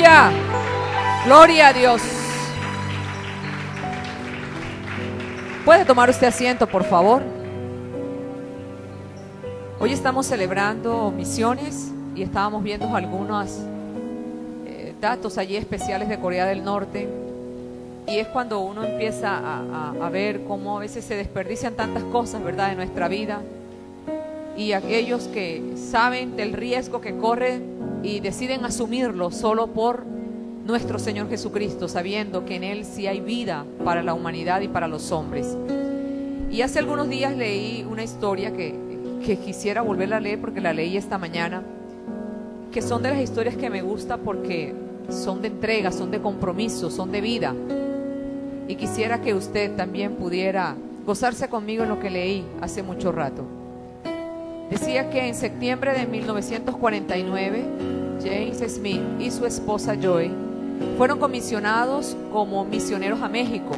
Aleluya. Gloria a Dios. ¿Puede tomar usted asiento, por favor? Hoy estamos celebrando misiones y estábamos viendo algunos datos allí especiales de Corea del Norte. Y es cuando uno empieza a ver cómo a veces se desperdician tantas cosas, ¿verdad?, en nuestra vida. Y aquellos que saben del riesgo que corren y deciden asumirlo solo por nuestro Señor Jesucristo, sabiendo que en Él sí hay vida para la humanidad y para los hombres. Y hace algunos días leí una historia que quisiera volverla a leer porque la leí esta mañana, que son de las historias que me gusta porque son de entrega, son de compromiso, son de vida. Y quisiera que usted también pudiera gozarse conmigo en lo que leí hace mucho rato. Decía que en septiembre de 1949, James Smith y su esposa Joy fueron comisionados como misioneros a México.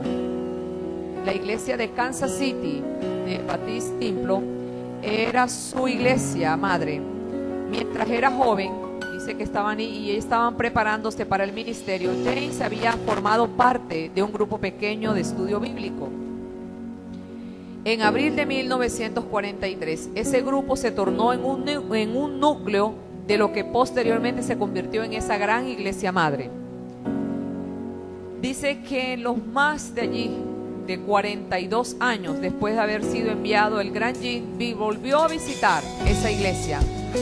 La iglesia de Kansas City, de Baptist Templo, era su iglesia madre. Mientras era joven, dice que estaban preparándose para el ministerio, James había formado parte de un grupo pequeño de estudio bíblico. En abril de 1943, ese grupo se tornó en un núcleo de lo que posteriormente se convirtió en esa gran iglesia madre. Dice que los más de allí, de 42 años después de haber sido enviado, el gran Jim volvió a visitar esa iglesia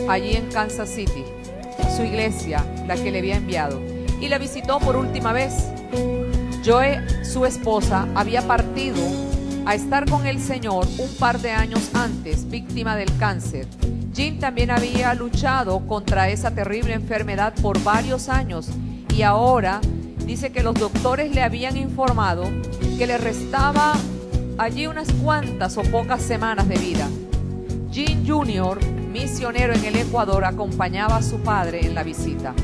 allí en Kansas City, su iglesia, la que le había enviado, y la visitó por última vez. Joy, su esposa, había partido a estar con el Señor un par de años antes, víctima del cáncer. Jim también había luchado contra esa terrible enfermedad por varios años y ahora dice que los doctores le habían informado que le restaba allí unas cuantas o pocas semanas de vida. Jim Jr., misionero en el Ecuador, acompañaba a su padre en la visita.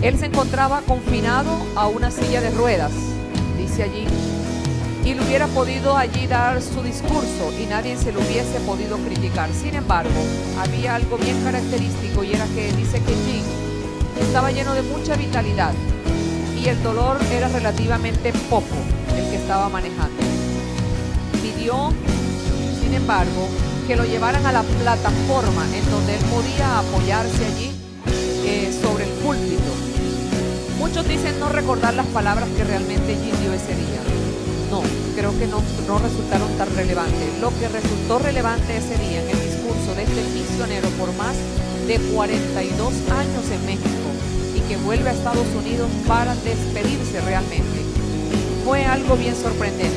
Él se encontraba confinado a una silla de ruedas, dice allí, y le hubiera podido allí dar su discurso y nadie se lo hubiese podido criticar. Sin embargo, había algo bien característico y era que dice que Jim estaba lleno de mucha vitalidad y el dolor era relativamente poco el que estaba manejando. Pidió, sin embargo, que lo llevaran a la plataforma en donde él podía apoyarse allí sobre el púlpito. Muchos dicen no recordar las palabras que realmente Jim dio ese día. No, creo que no resultaron tan relevantes. Lo que resultó relevante ese día en el discurso de este misionero por más de 42 años en México y que vuelve a Estados Unidos para despedirse realmente, fue algo bien sorprendente,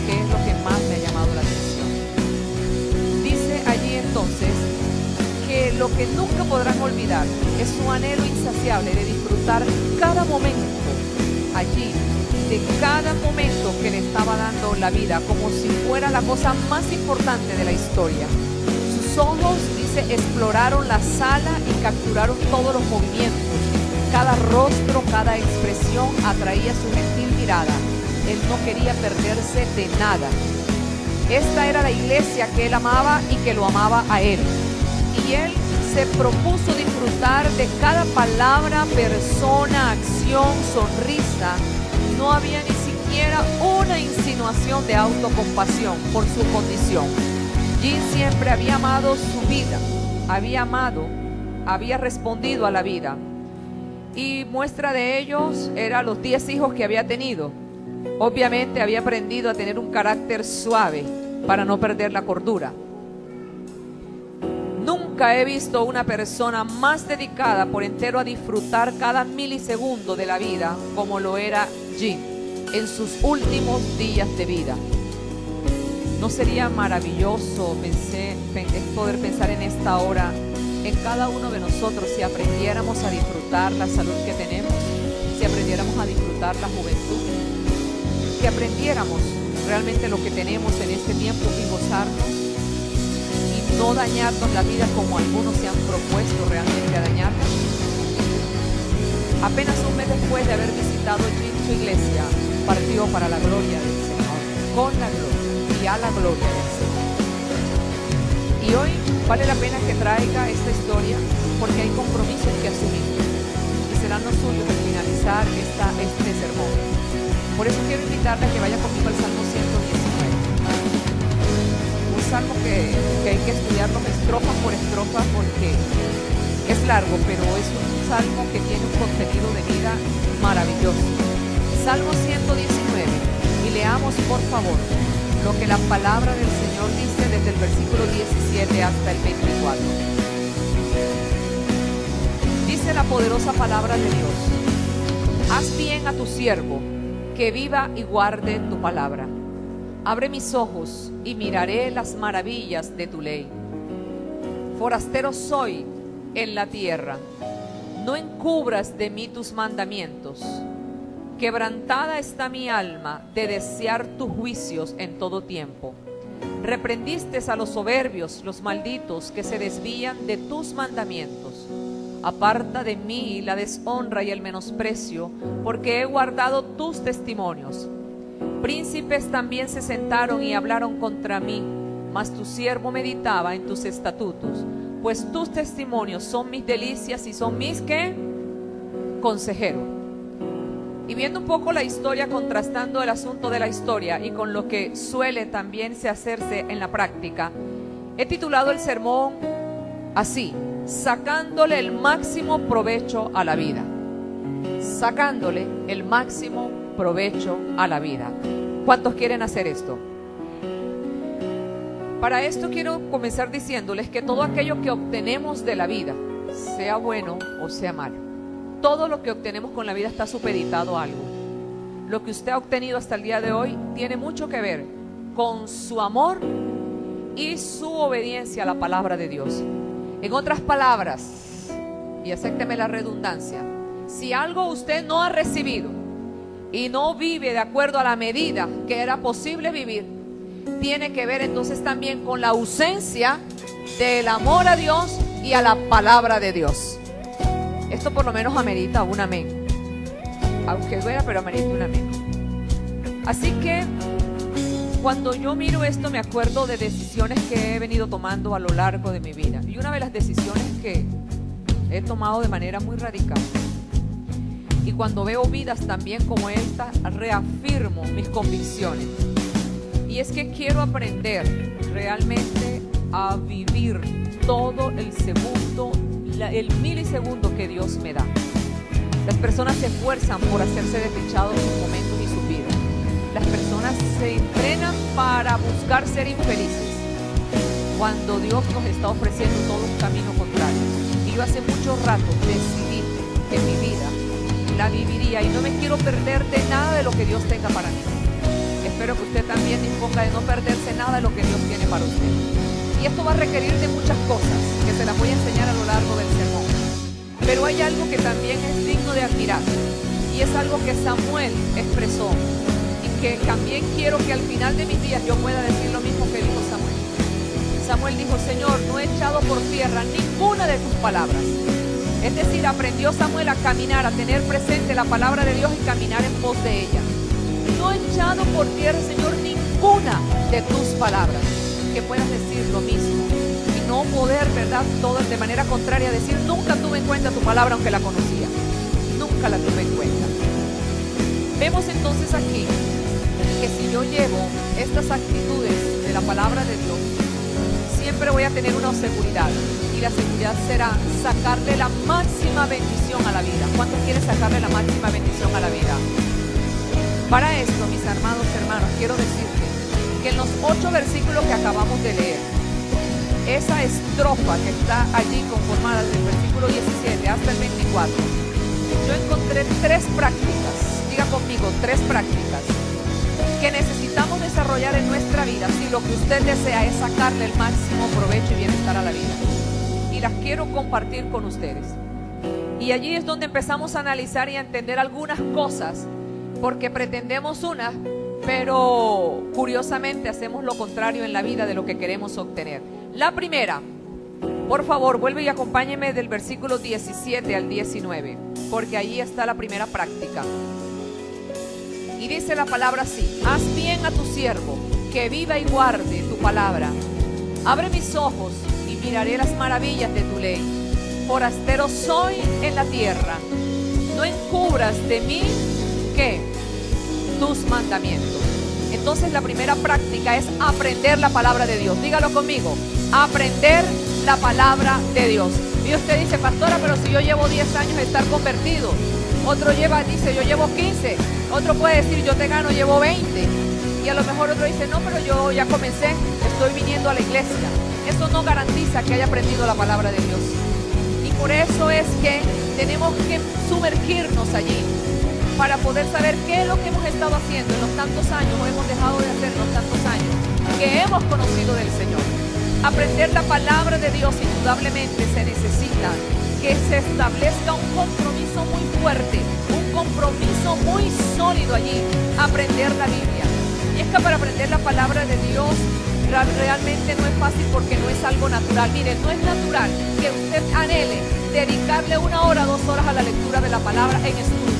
que es lo que más me ha llamado la atención. Dice allí entonces que lo que nunca podrán olvidar es su anhelo insaciable de disfrutar cada momento allí, de cada momento que le estaba dando la vida, como si fuera la cosa más importante de la historia. Sus ojos, dice, exploraron la sala y capturaron todos los movimientos. Cada rostro, cada expresión atraía su gentil mirada. Él no quería perderse de nada. Esta era la iglesia que él amaba y que lo amaba a él. Y él se propuso disfrutar de cada palabra, persona, acción, sonrisa. No había ni siquiera una insinuación de autocompasión por su condición. Jim siempre había amado su vida, había respondido a la vida. Y muestra de ellos eran los 10 hijos que había tenido. Obviamente había aprendido a tener un carácter suave para no perder la cordura. Nunca he visto una persona más dedicada por entero a disfrutar cada milisegundo de la vida como lo era Jim en sus últimos días de vida. ¿No sería maravilloso poder pensar en esta hora en cada uno de nosotros si aprendiéramos a disfrutar la salud que tenemos, si aprendiéramos a disfrutar la juventud, si aprendiéramos realmente lo que tenemos en este tiempo y gozarnos y no dañarnos la vida como algunos se han propuesto realmente a dañarnos? Apenas un mes después de haber visitado su iglesia, partió para la gloria del Señor, con la gloria y a la gloria del Señor. Y hoy vale la pena que traiga esta historia porque hay compromisos que asumir. Y se serán los suyos al finalizar este sermón. Por eso quiero invitarle a que vaya conmigo al Salmo 119. Un salmo que hay que estudiarlo estrofa por estrofa porque es largo, pero es un salmo que tiene un contenido de vida maravilloso. Salmo 119. Y leamos, por favor, lo que la palabra del Señor dice desde el versículo 17 hasta el 24. Dice la poderosa palabra de Dios: haz bien a tu siervo, que viva y guarde tu palabra. Abre mis ojos y miraré las maravillas de tu ley. Forastero soy en la tierra, no encubras de mí tus mandamientos. Quebrantada está mi alma de desear tus juicios en todo tiempo. Reprendiste a los soberbios, los malditos, que se desvían de tus mandamientos. Aparta de mí la deshonra y el menosprecio, porque he guardado tus testimonios. Príncipes también se sentaron y hablaron contra mí, mas tu siervo meditaba en tus estatutos, pues tus testimonios son mis delicias y son mis ¿qué? Consejeros. Y viendo un poco la historia, contrastando el asunto de la historia y con lo que suele también hacerse en la práctica, he titulado el sermón así: sacándole el máximo provecho a la vida. Sacándole el máximo provecho a la vida. ¿Cuántos quieren hacer esto? Para esto quiero comenzar diciéndoles que todo aquello que obtenemos de la vida, sea bueno o sea malo, todo lo que obtenemos con la vida está supeditado a algo. Lo que usted ha obtenido hasta el día de hoy tiene mucho que ver con su amor y su obediencia a la palabra de Dios. En otras palabras, y acépteme la redundancia, si algo usted no ha recibido y no vive de acuerdo a la medida que era posible vivir, tiene que ver entonces también con la ausencia del amor a Dios y a la palabra de Dios. Esto por lo menos amerita un amén. Aunque duela, pero amerita un amén. Así que cuando yo miro esto me acuerdo de decisiones que he venido tomando a lo largo de mi vida. Y una de las decisiones que he tomado de manera muy radical, y cuando veo vidas también como esta, reafirmo mis convicciones. Y es que quiero aprender realmente a vivir todo el segundo, el milisegundo que Dios me da. Las personas se esfuerzan por hacerse desdichados sus momentos y sus vidas. Las personas se entrenan para buscar ser infelices, cuando Dios nos está ofreciendo todo un camino contrario. Y yo hace mucho rato decidí que mi vida la viviría y no me quiero perder de nada de lo que Dios tenga para mí. Espero que usted también disponga de no perderse nada de lo que Dios tiene para usted. Y esto va a requerir de muchas cosas que se las voy a enseñar a lo largo del sermón. Pero hay algo que también es digno de admirar, y es algo que Samuel expresó, y que también quiero que al final de mis días yo pueda decir lo mismo que dijo Samuel. Samuel dijo: Señor, no he echado por tierra ninguna de tus palabras. Es decir, aprendió Samuel a caminar, a tener presente la palabra de Dios y caminar en pos de ella. No he echado por tierra, Señor, ninguna de tus palabras. Que puedas decir lo mismo y no poder, ¿verdad?, todo de manera contraria, decir: nunca tuve en cuenta tu palabra aunque la conocía. Nunca la tuve en cuenta. Vemos entonces aquí que si yo llevo estas actitudes de la palabra de Dios, siempre voy a tener una seguridad, y la seguridad será sacarle la máxima bendición a la vida. ¿Cuántos quieren sacarle la máxima bendición a la vida? Para esto, mis amados hermanos, quiero decirte que en los 8 versículos que acabamos de leer, esa estrofa que está allí conformada desde el versículo 17 hasta el 24, yo encontré 3 prácticas, diga conmigo, 3 prácticas que necesitamos desarrollar en nuestra vida si lo que usted desea es sacarle el máximo provecho y bienestar a la vida. Y las quiero compartir con ustedes. Y allí es donde empezamos a analizar y a entender algunas cosas, porque pretendemos unas, pero curiosamente hacemos lo contrario en la vida de lo que queremos obtener. La primera, por favor, vuelve y acompáñeme del versículo 17 al 19, porque ahí está la primera práctica. Y dice la palabra así: haz bien a tu siervo, que viva y guarde tu palabra. Abre mis ojos y miraré las maravillas de tu ley. Forastero soy en la tierra, descubras de mí, ¿qué? Tus mandamientos. Entonces la primera práctica es aprender la palabra de Dios. Dígalo conmigo, aprender la palabra de Dios. Y usted dice, pastora, pero si yo llevo 10 años de estar convertido. Otro dice, yo llevo 15. Otro puede decir, yo te gano, llevo 20. Y a lo mejor otro dice, no, pero yo ya comencé, estoy viniendo a la iglesia. Eso no garantiza que haya aprendido la palabra de Dios. Y por eso es que tenemos que sumergirnos allí para poder saber qué es lo que hemos estado haciendo en los tantos años o hemos dejado de hacer en los tantos años que hemos conocido del Señor. Aprender la palabra de Dios indudablemente se necesita que se establezca un compromiso muy fuerte, un compromiso muy sólido allí, aprender la Biblia. Y es que para aprender la palabra de Dios realmente no es fácil porque no es algo natural. Mire, no es natural que usted anhele dedicarle 1 hora, 2 horas a la lectura de la palabra en estudio.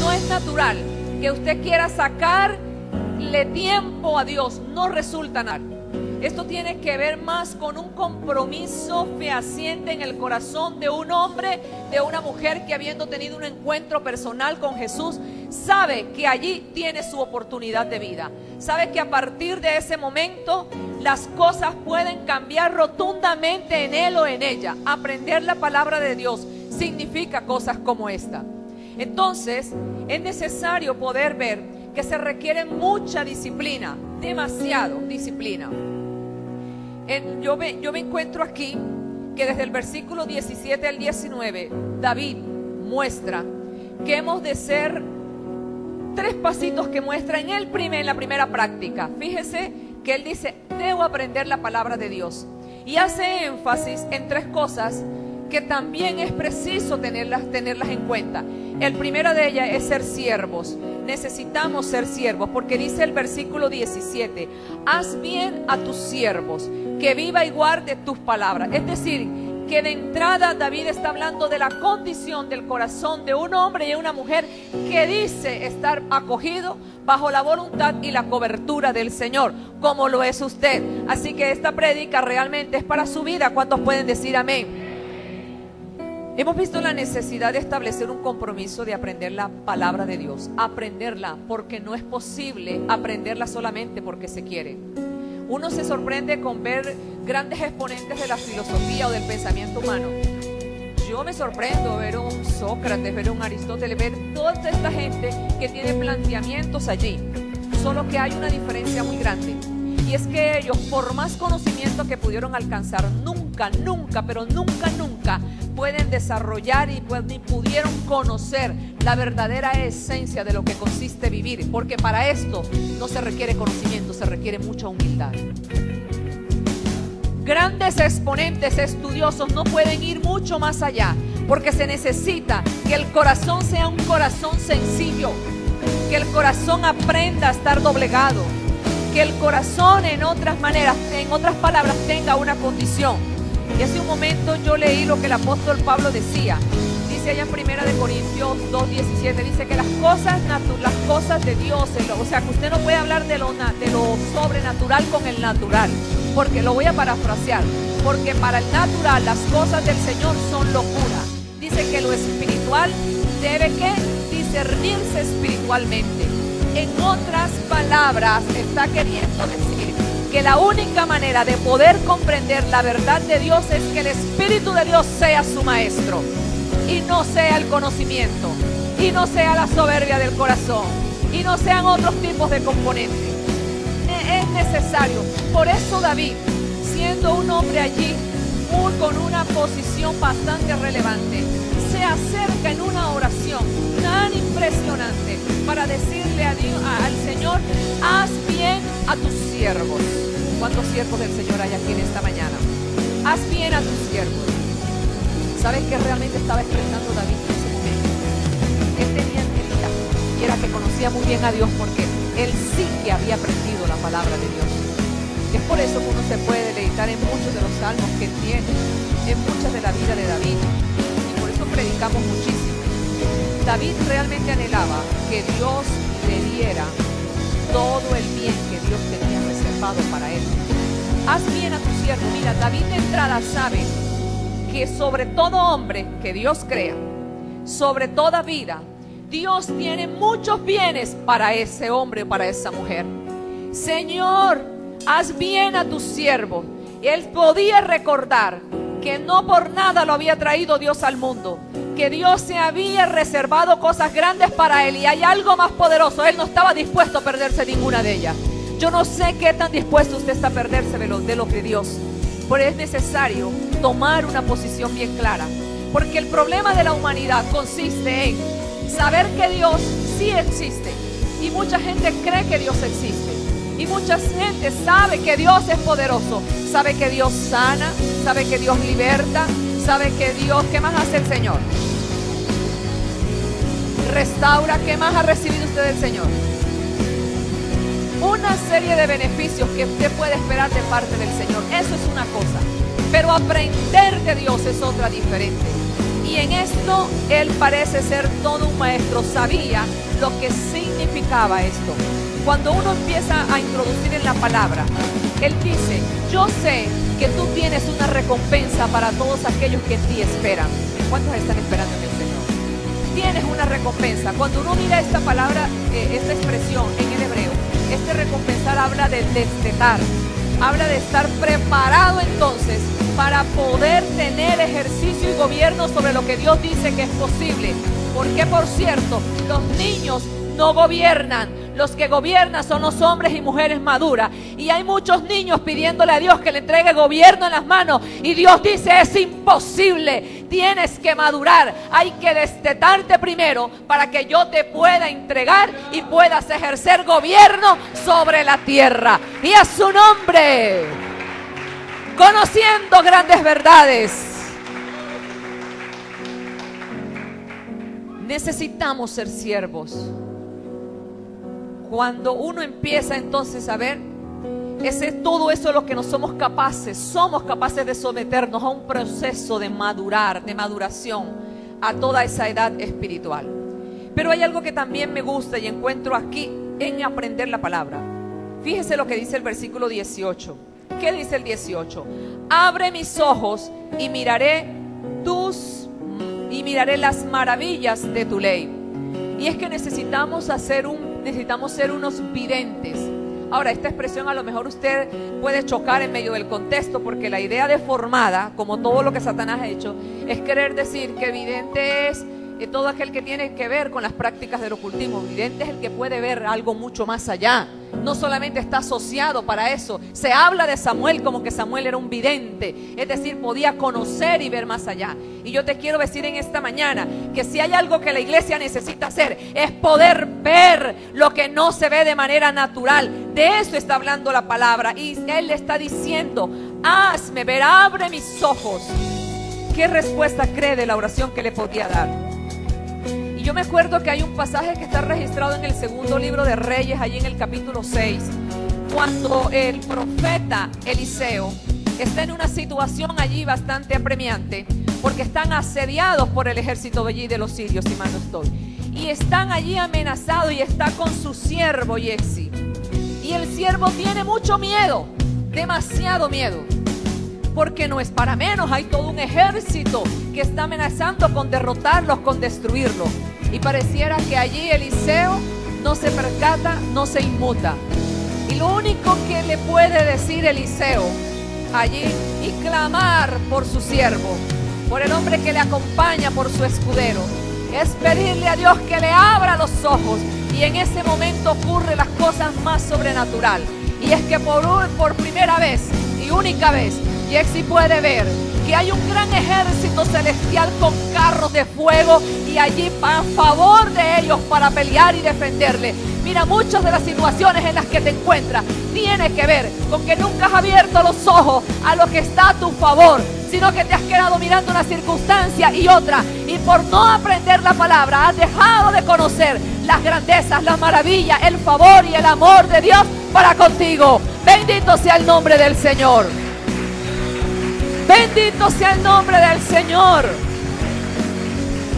No es natural que usted quiera sacarle tiempo a Dios, no resulta nada. Esto tiene que ver más con un compromiso fehaciente en el corazón de un hombre, de una mujer que habiendo tenido un encuentro personal con Jesús, sabe que allí tiene su oportunidad de vida. Sabe que a partir de ese momento las cosas pueden cambiar rotundamente en él o en ella. Aprender la palabra de Dios significa cosas como esta. Entonces, es necesario poder ver que se requiere mucha disciplina, demasiado disciplina. Yo me encuentro aquí que desde el versículo 17 al 19, David muestra que hemos de ser 3 pasitos que muestra en la primera práctica. Fíjese que él dice, debo aprender la palabra de Dios. Y hace énfasis en 3 cosas que también es preciso tenerlas en cuenta. El primero de ellas es ser siervos. Necesitamos ser siervos porque dice el versículo 17, haz bien a tus siervos, que viva y guarde tus palabras. Es decir, que de entrada David está hablando de la condición del corazón de un hombre y una mujer que dice estar acogido bajo la voluntad y la cobertura del Señor, como lo es usted. Así que esta prédica realmente es para su vida. ¿Cuántos pueden decir amén? Hemos visto la necesidad de establecer un compromiso de aprender la palabra de Dios, aprenderla, porque no es posible aprenderla solamente porque se quiere. Uno se sorprende con ver grandes exponentes de la filosofía o del pensamiento humano. Yo me sorprendo ver un Sócrates, ver un Aristóteles, ver toda esta gente que tiene planteamientos allí. Solo que hay una diferencia muy grande. Y es que ellos, por más conocimiento que pudieron alcanzar, nunca pueden desarrollar y pudieron conocer la verdadera esencia de lo que consiste vivir. Porque para esto no se requiere conocimiento, se requiere mucha humildad. Grandes exponentes estudiosos no pueden ir mucho más allá, porque se necesita que el corazón sea un corazón sencillo, que el corazón aprenda a estar doblegado, que el corazón en otras palabras tenga una condición. Y hace un momento yo leí lo que el apóstol Pablo decía. Dice allá en 1 Corintios 2:17, dice que las cosas de Dios, o sea que usted no puede hablar de lo sobrenatural con el natural, porque lo voy a parafrasear, porque para el natural las cosas del Señor son locura. Dice que lo espiritual debe discernirse espiritualmente. En otras palabras, está queriendo decir que la única manera de poder comprender la verdad de Dios es que el Espíritu de Dios sea su maestro, y no sea el conocimiento, y no sea la soberbia del corazón, y no sean otros tipos de componentes. Es necesario. Por eso David, siendo un hombre allí con una posición bastante relevante, se acerca en una oración tan impresionante para decirle a Dios, al Señor, haz bien a tus siervos. ¿Cuántos siervos del Señor hay aquí en esta mañana? Haz bien a tus siervos. ¿Sabes qué realmente estaba expresando David en ese momento? Él tenía entendida y era que conocía muy bien a Dios, porque él sí que había aprendido la palabra de Dios. Es por eso que uno se puede deleitar en muchos de los salmos que él tiene, en muchas de la vida de David, y por eso predicamos muchísimo. David realmente anhelaba que Dios le diera todo el bien que Dios tenía reservado para él. Haz bien a tu siervo. Mira, David de entrada sabe que sobre todo hombre que Dios crea, sobre toda vida, Dios tiene muchos bienes para ese hombre o para esa mujer. Señor, haz bien a tu siervo. Él podía recordar que no por nada lo había traído Dios al mundo, que Dios se había reservado cosas grandes para él y hay algo más poderoso. Él no estaba dispuesto a perderse ninguna de ellas. Yo no sé qué tan dispuesto usted está a perderse de lo de Dios, pero es necesario tomar una posición bien clara, porque el problema de la humanidad consiste en saber que Dios sí existe, y mucha gente cree que Dios existe, y mucha gente sabe que Dios es poderoso, sabe que Dios sana, sabe que Dios liberta, sabe que Dios, ¿qué más hace el Señor? Restaura. ¿Qué más ha recibido usted del Señor? Una serie de beneficios que usted puede esperar de parte del Señor. Eso es una cosa, pero aprender de Dios es otra diferente. Y en esto Él parece ser todo un maestro. Sabía lo que significaba esto. Cuando uno empieza a introducir en la palabra, Él dice: yo sé que tú tienes una recompensa para todos aquellos que en ti esperan. ¿Cuántos están esperando en el Señor? Tienes una recompensa. Cuando uno mira esta palabra, esta expresión en el hebreo, este recompensar habla de destetar, habla de estar preparado entonces para poder tener ejercicio y gobierno sobre lo que Dios dice que es posible. Porque, por cierto, los niños no gobiernan. Los que gobiernan son los hombres y mujeres maduras. Y hay muchos niños pidiéndole a Dios que le entregue gobierno en las manos. Y Dios dice: es imposible. Tienes que madurar. Hay que destetarte primero para que yo te pueda entregar y puedas ejercer gobierno sobre la tierra. Y a su nombre, conociendo grandes verdades. Necesitamos ser siervos. Cuando uno empieza entonces a ver, todo eso es lo que no somos capaces de someternos a un proceso de madurar, de maduración a toda esa edad espiritual. Pero hay algo que también me gusta y encuentro aquí en aprender la palabra. Fíjese lo que dice el versículo 18. ¿Qué dice el 18? Abre mis ojos y miraré las maravillas de tu ley. Y es que necesitamos ser unos videntes. Ahora, esta expresión a lo mejor usted puede chocar en medio del contexto, porque la idea deformada, como todo lo que Satanás ha hecho, es querer decir que vidente es todo aquel que tiene que ver con las prácticas del ocultismo. Vidente es el que puede ver algo mucho más allá. No solamente está asociado para eso. Se habla de Samuel como que Samuel era un vidente, es decir, podía conocer y ver más allá. Y yo te quiero decir en esta mañana que si hay algo que la iglesia necesita hacer, es poder ver lo que no se ve de manera natural. De eso está hablando la palabra. Y Él le está diciendo: hazme ver, abre mis ojos. ¿Qué respuesta cree de la oración que le podía dar? Y yo me acuerdo que hay un pasaje que está registrado en el segundo libro de Reyes, allí en el capítulo 6, cuando el profeta Eliseo está en una situación allí bastante apremiante, porque están asediados por el ejército de allí de los sirios, si mal no estoy, y están allí amenazados, y está con su siervo Giezi, y el siervo tiene mucho miedo, demasiado miedo, porque no es para menos, hay todo un ejército que está amenazando con derrotarlos, con destruirlos. Y pareciera que allí Eliseo no se percata, no se inmuta. Y lo único que le puede decir Eliseo allí y clamar por su siervo, por el hombre que le acompaña, por su escudero, es pedirle a Dios que le abra los ojos. Y en ese momento ocurren las cosas más sobrenatural. Y es que por primera vez y única vez, Giezi puede ver que hay un gran ejército celestial con carros de fuego y allí a favor de ellos para pelear y defenderle. Mira, muchas de las situaciones en las que te encuentras tiene que ver con que nunca has abierto los ojos a lo que está a tu favor, sino que te has quedado mirando una circunstancia y otra, y por no aprender la palabra has dejado de conocer las grandezas, las maravillas, el favor y el amor de Dios para contigo. Bendito sea el nombre del Señor. Bendito sea el nombre del Señor.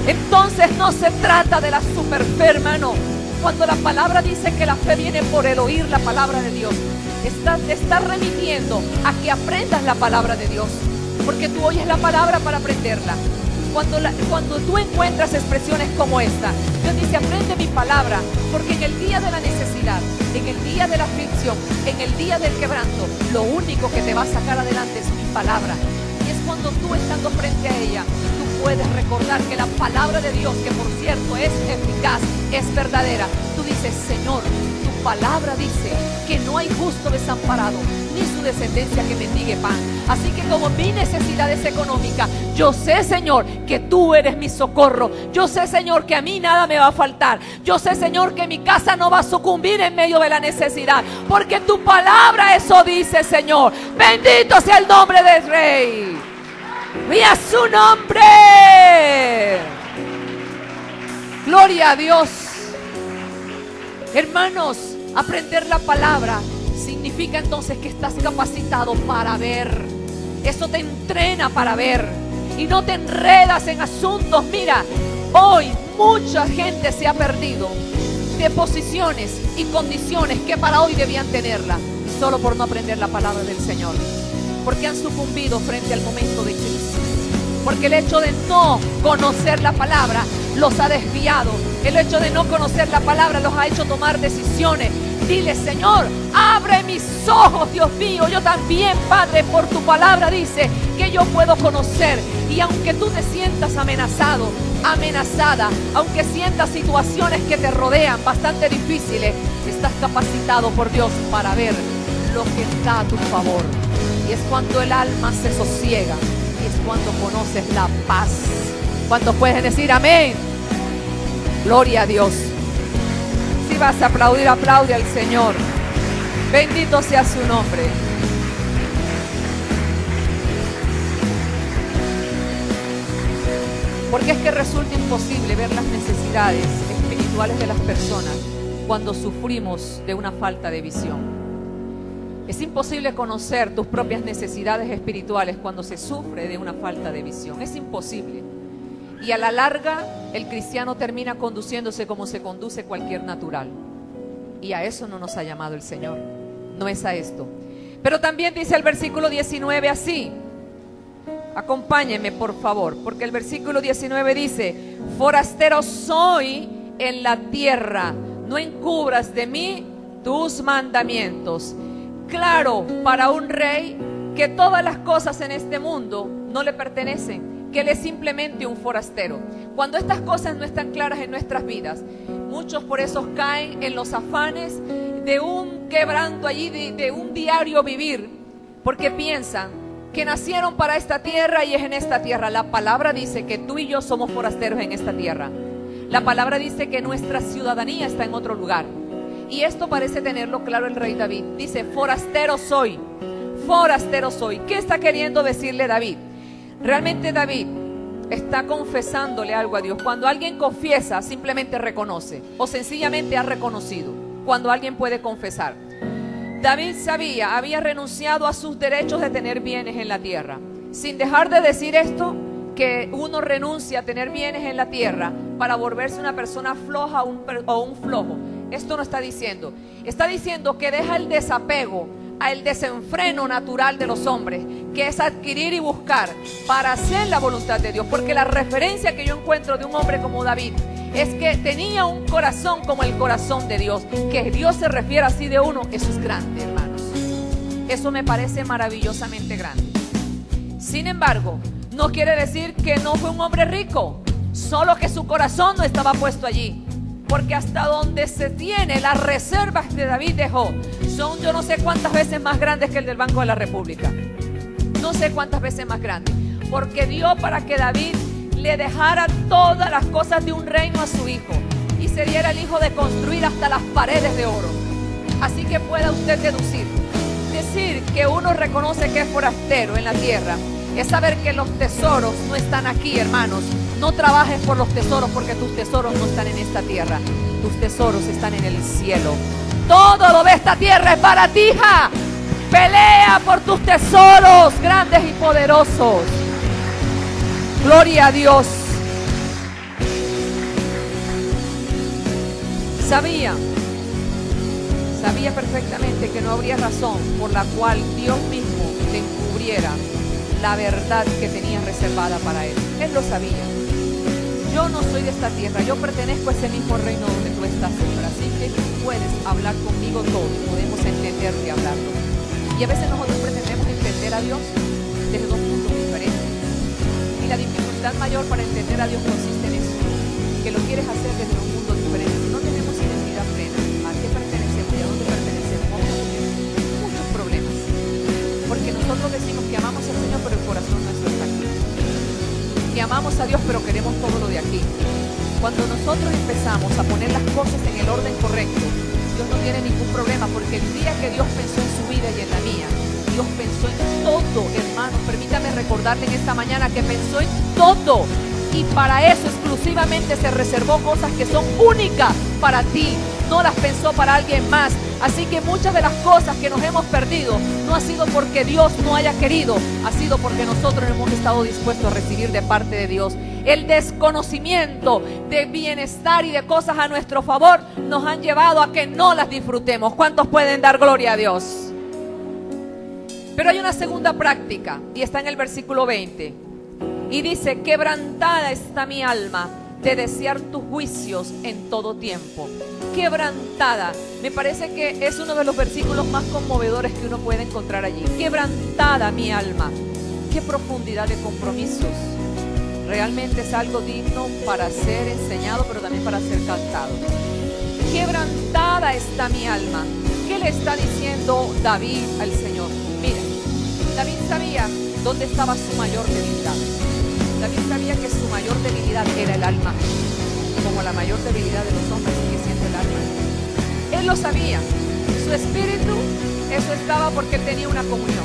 Entonces no se trata de la super fe, hermano. Cuando la palabra dice que la fe viene por el oír la palabra de Dios, te está remitiendo a que aprendas la palabra de Dios, porque tú oyes la palabra para aprenderla. Cuando tú encuentras expresiones como esta, Dios dice, aprende mi palabra, porque en el día de la necesidad, en el día de la aflicción, en el día del quebranto, lo único que te va a sacar adelante es mi palabra. Y es cuando tú, estando frente a ella, tú puedes recordar que la palabra de Dios, que por cierto es eficaz, es verdadera. Tú dices, Señor, tu palabra dice que no hay justo desamparado, ni su descendencia que mendigue pan. Así que como mi necesidad es económica, yo sé, Señor, que tú eres mi socorro. Yo sé, Señor, que a mí nada me va a faltar. Yo sé, Señor, que mi casa no va a sucumbir en medio de la necesidad, porque tu palabra eso dice, Señor. Bendito sea el nombre del Rey y a su nombre. Gloria a Dios. Hermanos, aprender la palabra significa entonces que estás capacitado para ver. Eso te entrena para ver y no te enredas en asuntos. Mira, hoy mucha gente se ha perdido de posiciones y condiciones que para hoy debían tenerla, solo por no aprender la palabra del Señor, porque han sucumbido frente al momento de crisis, porque el hecho de no conocer la palabra los ha desviado. El hecho de no conocer la palabra los ha hecho tomar decisiones. Dile, Señor, abre mis ojos, Dios mío. Yo también, Padre, por tu palabra dice que yo puedo conocer. Y aunque tú te sientas amenazado, amenazada, aunque sientas situaciones que te rodean bastante difíciles, estás capacitado por Dios para ver lo que está a tu favor. Y es cuando el alma se sosiega, y es cuando conoces la paz. Cuando puedes decir amén. Gloria a Dios. Si vas a aplaudir, aplaude al Señor. Bendito sea su nombre. Porque es que resulta imposible ver las necesidades espirituales de las personas cuando sufrimos de una falta de visión. Es imposible conocer tus propias necesidades espirituales cuando se sufre de una falta de visión. Es imposible. Y a la larga, el cristiano termina conduciéndose como se conduce cualquier natural. Y a eso no nos ha llamado el Señor. No es a esto. Pero también dice el versículo 19 así. Acompáñenme, por favor, porque el versículo 19 dice: forastero soy en la tierra, no encubras de mí tus mandamientos. Claro, para un rey que todas las cosas en este mundo no le pertenecen, que él es simplemente un forastero. Cuando estas cosas no están claras en nuestras vidas, muchos por eso caen en los afanes de un quebranto allí, de un diario vivir, porque piensan que nacieron para esta tierra y es en esta tierra. La palabra dice que tú y yo somos forasteros en esta tierra. La palabra dice que nuestra ciudadanía está en otro lugar. Y esto parece tenerlo claro el rey David. Dice: forastero soy, forastero soy. ¿Qué está queriendo decirle David? Realmente David está confesándole algo a Dios. Cuando alguien confiesa, simplemente reconoce, o sencillamente ha reconocido. Cuando alguien puede confesar. David sabía, había renunciado a sus derechos de tener bienes en la tierra. Sin dejar de decir esto, que uno renuncia a tener bienes en la tierra para volverse una persona floja o un flojo. Esto no está diciendo. Está diciendo que deja el desapego al desenfreno natural de los hombres, que es adquirir y buscar para hacer la voluntad de Dios. Porque la referencia que yo encuentro de un hombre como David es que tenía un corazón como el corazón de Dios. Que Dios se refiera así de uno, eso es grande, hermanos. Eso me parece maravillosamente grande. Sin embargo, no quiere decir que no fue un hombre rico, solo que su corazón no estaba puesto allí. Porque hasta donde se tiene, las reservas que David dejó son yo no sé cuántas veces más grandes que el del Banco de la República. No sé cuántas veces más grandes. Porque dio para que David le dejara todas las cosas de un reino a su hijo y se diera el hijo de construir hasta las paredes de oro. Así que pueda usted deducir. Decir que uno reconoce que es forastero en la tierra es saber que los tesoros no están aquí, hermanos. No trabajes por los tesoros, porque tus tesoros no están en esta tierra. Tus tesoros están en el cielo. Todo lo de esta tierra es para ti, hija. Pelea por tus tesoros grandes y poderosos. Gloria a Dios. Sabía perfectamente que no habría razón por la cual Dios mismo le encubriera la verdad que tenía reservada para él. Él lo sabía. Yo no soy de esta tierra, yo pertenezco a ese mismo reino donde tú estás, Señor. Así que tú puedes hablar conmigo todo, podemos entender y hablarlo. Y a veces nosotros pretendemos entender a Dios desde dos puntos diferentes. Y la dificultad mayor para entender a Dios consiste en eso, que lo quieres hacer desde un mundo diferente. No tenemos identidad plena. ¿A qué pertenecemos y a dónde pertenecemos? Vamos a tener muchos problemas. Porque nosotros decimos que amamos al Señor, pero el corazón nuestro está aquí. Que amamos a Dios, pero queremos todo lo de aquí. Cuando nosotros empezamos a poner las cosas en el orden correcto, Dios no tiene ningún problema, porque el día que Dios pensó en su vida y en la mía, Dios pensó en todo, hermano. Permítame recordarle en esta mañana que pensó en todo. Y para eso exclusivamente se reservó cosas que son únicas para ti. No las pensó para alguien más. Así que muchas de las cosas que nos hemos perdido no ha sido porque Dios no haya querido, ha sido porque nosotros no hemos estado dispuestos a recibir de parte de Dios. El desconocimiento de bienestar y de cosas a nuestro favor nos han llevado a que no las disfrutemos. ¿Cuántos pueden dar gloria a Dios? Pero hay una segunda práctica y está en el versículo 20. Y dice: quebrantada está mi alma de desear tus juicios en todo tiempo. Quebrantada. Me parece que es uno de los versículos más conmovedores que uno puede encontrar allí. Quebrantada mi alma. Qué profundidad de compromisos. Realmente es algo digno para ser enseñado, pero también para ser cantado. Quebrantada está mi alma. ¿Qué le está diciendo David al Señor? Mira, David sabía dónde estaba su mayor debilidad. David sabía que su mayor debilidad era el alma, como la mayor debilidad de los hombres sigue siendo el alma. Él lo sabía. Su espíritu, eso estaba porque él tenía una comunión.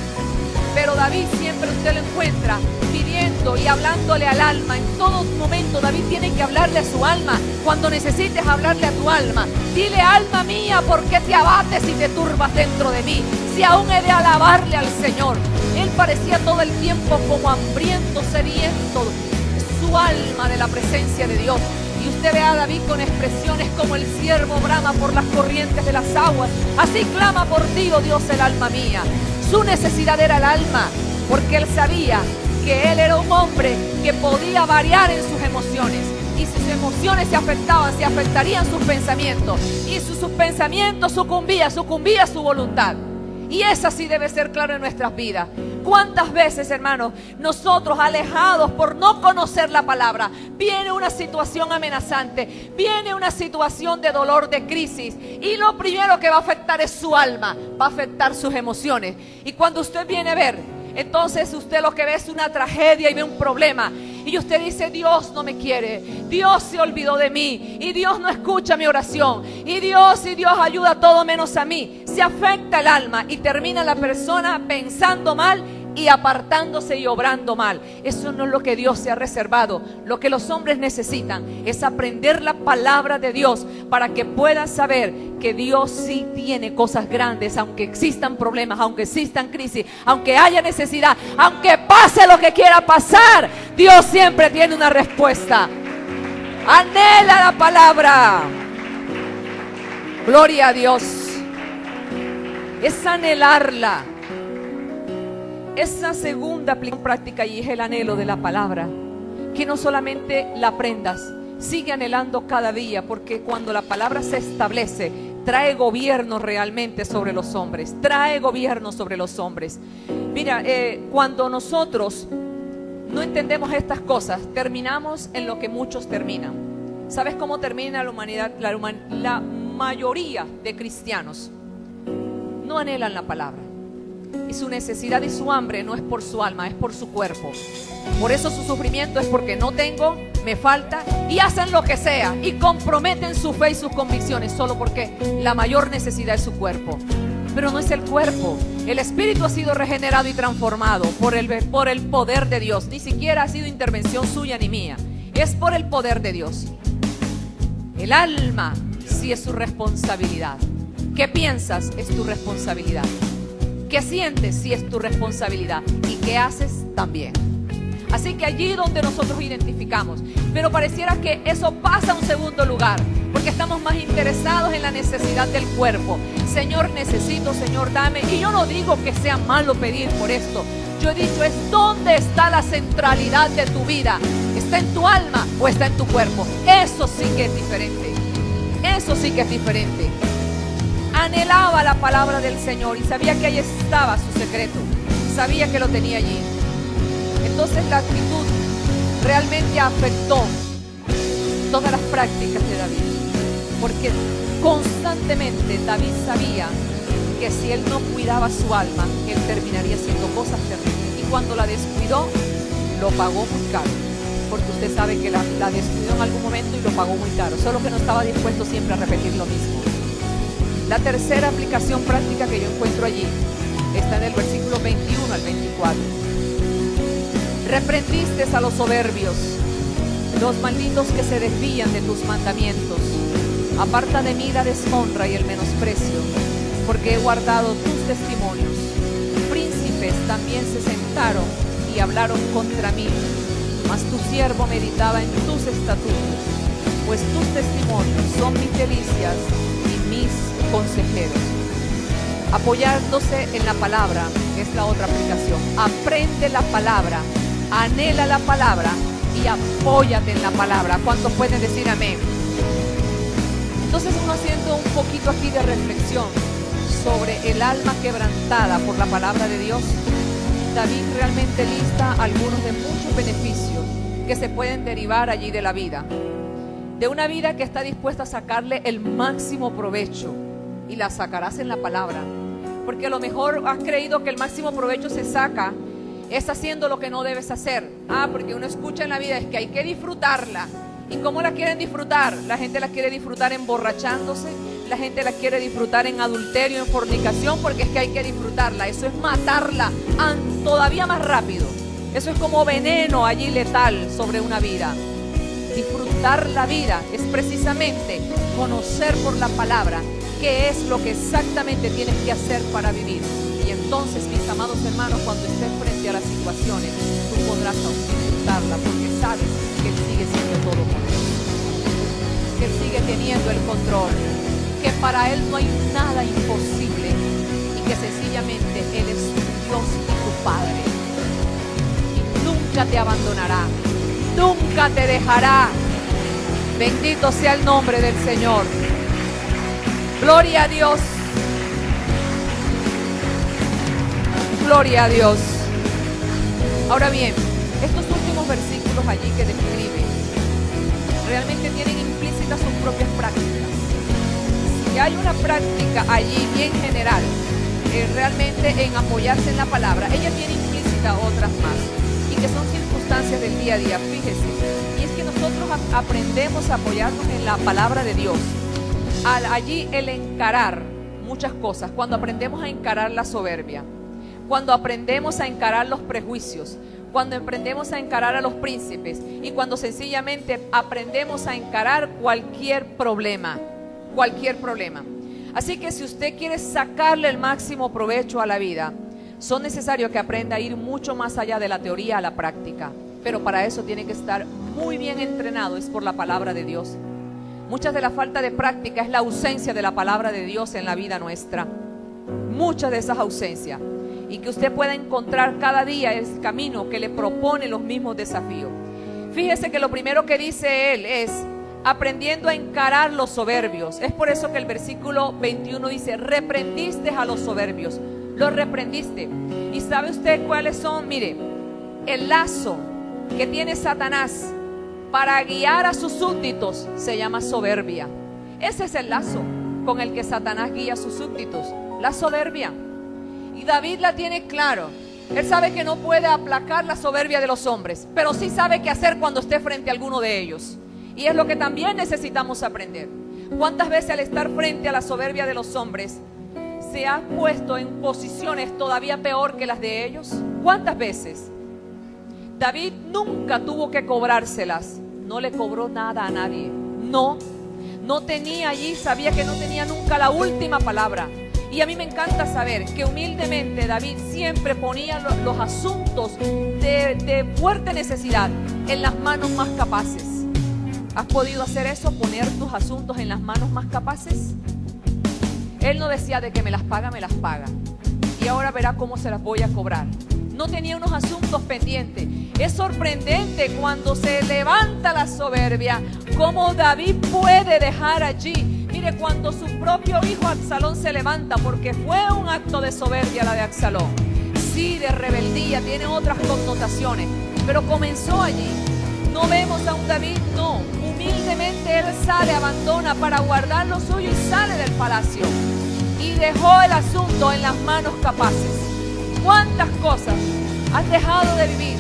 Pero David siempre usted lo encuentra pidiendo y hablándole al alma. En todo momento David tiene que hablarle a su alma. Cuando necesites hablarle a tu alma, dile: alma mía, ¿por qué te abates y te turbas dentro de mí? Si aún he de alabarle al Señor. Él parecía todo el tiempo como hambriento, sediento, su alma de la presencia de Dios. Y usted ve a David con expresiones como el ciervo brama por las corrientes de las aguas. Así clama por ti, oh Dios, el alma mía. Su necesidad era el alma, porque él sabía que él era un hombre que podía variar en sus emociones. Y si sus emociones se afectaban, se afectarían sus pensamientos. Y si sus pensamientos sucumbía su voluntad. Y eso sí debe ser claro en nuestras vidas. ¿Cuántas veces, hermanos, nosotros alejados por no conocer la palabra, viene una situación amenazante, viene una situación de dolor, de crisis, y lo primero que va a afectar es su alma, va a afectar sus emociones? Y cuando usted viene a ver, entonces usted lo que ve es una tragedia y ve un problema. Y usted dice: Dios no me quiere, Dios se olvidó de mí, y Dios no escucha mi oración, y Dios ayuda a todo menos a mí. Se afecta el alma y termina la persona pensando mal y apartándose y obrando mal. Eso no es lo que Dios se ha reservado. Lo que los hombres necesitan es aprender la palabra de Dios para que puedan saber que Dios sí tiene cosas grandes, aunque existan problemas, aunque existan crisis, aunque haya necesidad, aunque pase lo que quiera pasar, Dios siempre tiene una respuesta. Anhela la palabra. Gloria a Dios. Es anhelarla. Esa segunda práctica y es el anhelo de la palabra. Que no solamente la aprendas, sigue anhelando cada día, porque cuando la palabra se establece, trae gobierno realmente sobre los hombres. Trae gobierno sobre los hombres. Mira, cuando nosotros no entendemos estas cosas, terminamos en lo que muchos terminan. ¿Sabes cómo termina la humanidad? La mayoría de cristianos no anhelan la palabra. Y su necesidad y su hambre no es por su alma, es por su cuerpo. Por eso su sufrimiento es porque no tengo, me falta, y hacen lo que sea y comprometen su fe y sus convicciones solo porque la mayor necesidad es su cuerpo. Pero no es el cuerpo. El espíritu ha sido regenerado y transformado por el poder de Dios. Ni siquiera ha sido intervención suya ni mía. Es por el poder de Dios. El alma sí es su responsabilidad. ¿Qué piensas? Es tu responsabilidad. ¿Qué sientes? Sí es tu responsabilidad. ¿Y qué haces? También. Así que allí donde nosotros identificamos. Pero pareciera que eso pasa a un segundo lugar. Porque que estamos más interesados en la necesidad del cuerpo. Señor, necesito, Señor, dame. Y yo no digo que sea malo pedir por esto. Yo he dicho, es dónde está la centralidad de tu vida. ¿Está en tu alma o está en tu cuerpo? Eso sí que es diferente. Eso sí que es diferente. Anhelaba la palabra del Señor y sabía que ahí estaba su secreto. Sabía que lo tenía allí. Entonces la actitud realmente afectó todas las prácticas de David. Porque constantemente David sabía que si él no cuidaba su alma, él terminaría haciendo cosas terribles. Y cuando la descuidó, lo pagó muy caro. Porque usted sabe que la descuidó en algún momento y lo pagó muy caro. Solo que no estaba dispuesto siempre a repetir lo mismo. La tercera aplicación práctica que yo encuentro allí está en el versículo 21 al 24. Reprendiste a los soberbios, los malditos que se desvían de tus mandamientos. Aparta de mí la deshonra y el menosprecio, porque he guardado tus testimonios. Príncipes también se sentaron y hablaron contra mí, mas tu siervo meditaba en tus estatutos, pues tus testimonios son mis delicias y mis consejeros. Apoyándose en la palabra es la otra aplicación. Aprende la palabra, anhela la palabra y apóyate en la palabra. ¿Cuántos pueden decir amén? Entonces uno haciendo un poquito aquí de reflexión sobre el alma quebrantada por la palabra de Dios, David realmente lista algunos de muchos beneficios que se pueden derivar allí de la vida. De una vida que está dispuesta a sacarle el máximo provecho, y la sacarás en la palabra. Porque a lo mejor has creído que el máximo provecho se saca es haciendo lo que no debes hacer. Porque uno escucha en la vida es que hay que disfrutarla. ¿Y cómo la quieren disfrutar? La gente la quiere disfrutar emborrachándose, la gente la quiere disfrutar en adulterio, en fornicación, porque es que hay que disfrutarla. Eso es matarla todavía más rápido. Eso es como veneno allí letal sobre una vida. Disfrutar la vida es precisamente conocer por la palabra qué es lo que exactamente tienes que hacer para vivir. Y entonces, mis amados hermanos, cuando estés frente a las situaciones, tú podrás disfrutarla, porque sabes que Él sigue siendo todopoderoso, que Él sigue teniendo el control, que para Él no hay nada imposible y que sencillamente Él es tu Dios y tu Padre. Y nunca te abandonará, nunca te dejará. Bendito sea el nombre del Señor. Gloria a Dios. Gloria a Dios. Ahora bien, estos últimos versículos allí que describe realmente tienen implícitas sus propias prácticas. Si hay una práctica allí bien general, realmente en apoyarse en la palabra, ella tiene implícita otras más, y que son circunstancias del día a día. Fíjese, y es que nosotros aprendemos a apoyarnos en la palabra de Dios. Allí el encarar muchas cosas, cuando aprendemos a encarar la soberbia, cuando aprendemos a encarar los prejuicios, cuando aprendemos a encarar a los príncipes y cuando sencillamente aprendemos a encarar cualquier problema. Así que si usted quiere sacarle el máximo provecho a la vida, son necesarios que aprenda a ir mucho más allá de la teoría a la práctica, pero para eso tiene que estar muy bien entrenado, es por la palabra de Dios. Muchas de la falta de práctica es la ausencia de la palabra de Dios en la vida nuestra. Muchas de esas ausencias. Y que usted pueda encontrar cada día el camino que le propone los mismos desafíos. Fíjese que lo primero que dice él es aprendiendo a encarar los soberbios. Es por eso que el versículo 21 dice: reprendiste a los soberbios. Los reprendiste. ¿Y sabe usted cuáles son? Mire, el lazo que tiene Satanás para guiar a sus súbditos se llama soberbia. Ese es el lazo con el que Satanás guía a sus súbditos, la soberbia. Y David la tiene claro. Él sabe que no puede aplacar la soberbia de los hombres, pero sí sabe qué hacer cuando esté frente a alguno de ellos. Y es lo que también necesitamos aprender. ¿Cuántas veces al estar frente a la soberbia de los hombres se ha puesto en posiciones todavía peor que las de ellos? ¿Cuántas veces? David nunca tuvo que cobrárselas. No le cobró nada a nadie. No tenía allí, sabía que no tenía nunca la última palabra. Y a mí me encanta saber que humildemente David siempre ponía los asuntos de fuerte necesidad en las manos más capaces. ¿Has podido hacer eso? ¿Poner tus asuntos en las manos más capaces? Él no decía de que me las paga, y ahora verá cómo se las voy a cobrar. No tenía unos asuntos pendientes. Es sorprendente cuando se levanta la soberbia, cómo David puede dejar allí. Mire, cuando su propio hijo Absalón se levanta, porque fue un acto de soberbia la de Absalón, sí, de rebeldía, tiene otras connotaciones, pero comenzó allí. No vemos a un David, no, humildemente él sale, abandona para guardar lo suyo y sale del palacio y dejó el asunto en las manos capaces. ¿Cuántas cosas has dejado de vivir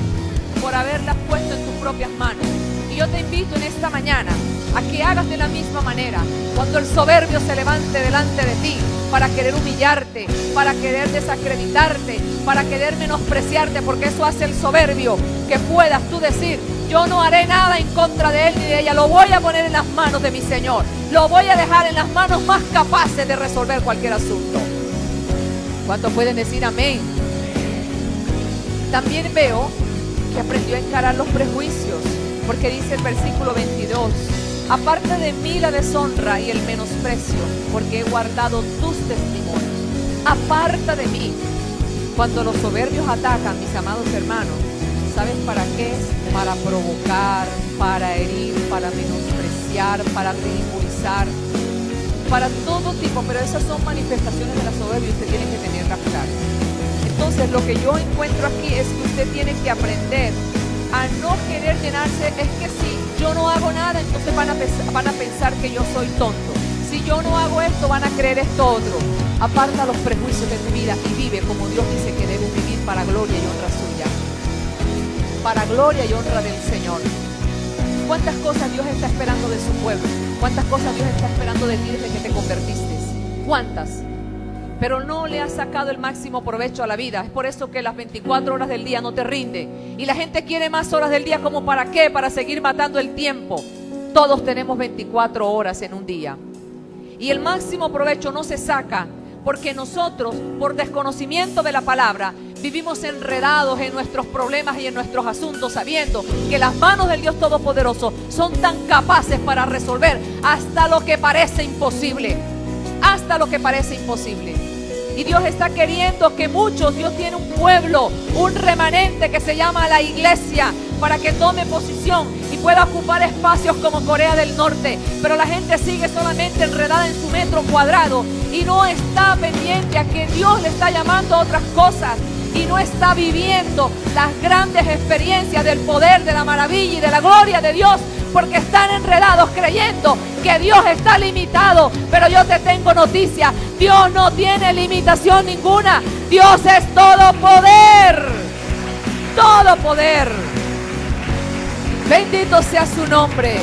por haberlas puesto en tus propias manos? Y yo te invito en esta mañana a que hagas de la misma manera. Cuando el soberbio se levante delante de ti para querer humillarte, para querer desacreditarte, para querer menospreciarte, porque eso hace el soberbio, que puedas tú decir: yo no haré nada en contra de él ni de ella, lo voy a poner en las manos de mi Señor, lo voy a dejar en las manos más capaces de resolver cualquier asunto. ¿Cuántos pueden decir amén? También veo que aprendió a encarar los prejuicios, porque dice el versículo 22: aparte de mí la deshonra y el menosprecio, porque he guardado tus testimonios. Aparta de mí. Cuando los soberbios atacan, mis amados hermanos, ¿sabes para qué es? Para provocar, para herir, para menospreciar, para ridiculizar, para todo tipo. Pero esas son manifestaciones de la soberbia y usted tiene que tenerlas claras. Entonces, lo que yo encuentro aquí es que usted tiene que aprender a no querer llenarse. Es que si yo no hago nada, entonces van a pensar que yo soy tonto. Si yo no hago esto, van a creer esto otro. Aparta los prejuicios de tu vida y vive como Dios dice que debes vivir, para gloria y honra suya, para gloria y honra del Señor. ¿Cuántas cosas Dios está esperando de su pueblo? ¿Cuántas cosas Dios está esperando de ti desde que te convertiste? ¿Cuántas? Pero no le has sacado el máximo provecho a la vida. Es por eso que las 24 horas del día no te rinde. Y la gente quiere más horas del día. ¿Como para qué? Para seguir matando el tiempo. Todos tenemos 24 horas en un día. Y el máximo provecho no se saca porque nosotros, por desconocimiento de la palabra, vivimos enredados en nuestros problemas y en nuestros asuntos, sabiendo que las manos del Dios Todopoderoso son tan capaces para resolver hasta lo que parece imposible. Hasta lo que parece imposible. Y Dios está queriendo que muchos, Dios tiene un pueblo, un remanente que se llama la iglesia, para que tome posición y pueda ocupar espacios como Corea del Norte. Pero la gente sigue solamente enredada en su metro cuadrado y no está pendiente a que Dios le está llamando a otras cosas, y no está viviendo las grandes experiencias del poder, de la maravilla y de la gloria de Dios, porque están enredados creyendo que Dios está limitado. Pero yo te tengo noticia: Dios no tiene limitación ninguna. Dios es todo poder, todo poder. Bendito sea su nombre.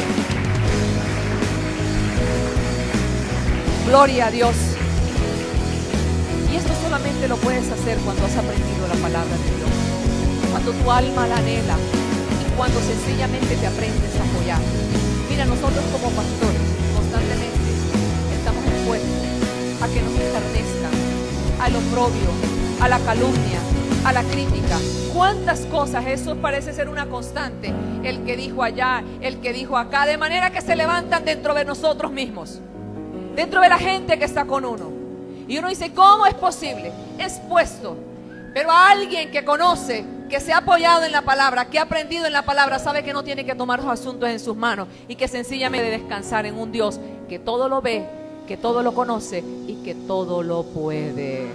Gloria a Dios. Y esto solamente lo puedes hacer cuando has aprendido la palabra de Dios, cuando tu alma la anhela y cuando sencillamente te aprendes a apoyar. Mira, nosotros como pastores constantemente estamos expuestos a que nos escarnezcan, al oprobio, a la calumnia, a la crítica. ¿Cuántas cosas? Eso parece ser una constante. El que dijo allá, el que dijo acá, de manera que se levantan dentro de nosotros mismos, dentro de la gente que está con uno. Y uno dice: ¿cómo es posible? Expuesto. Pero a alguien que conoce, que se ha apoyado en la palabra, que ha aprendido en la palabra, sabe que no tiene que tomar sus asuntos en sus manos y que sencillamente debe descansar en un Dios que todo lo ve, que todo lo conoce y que todo lo puede.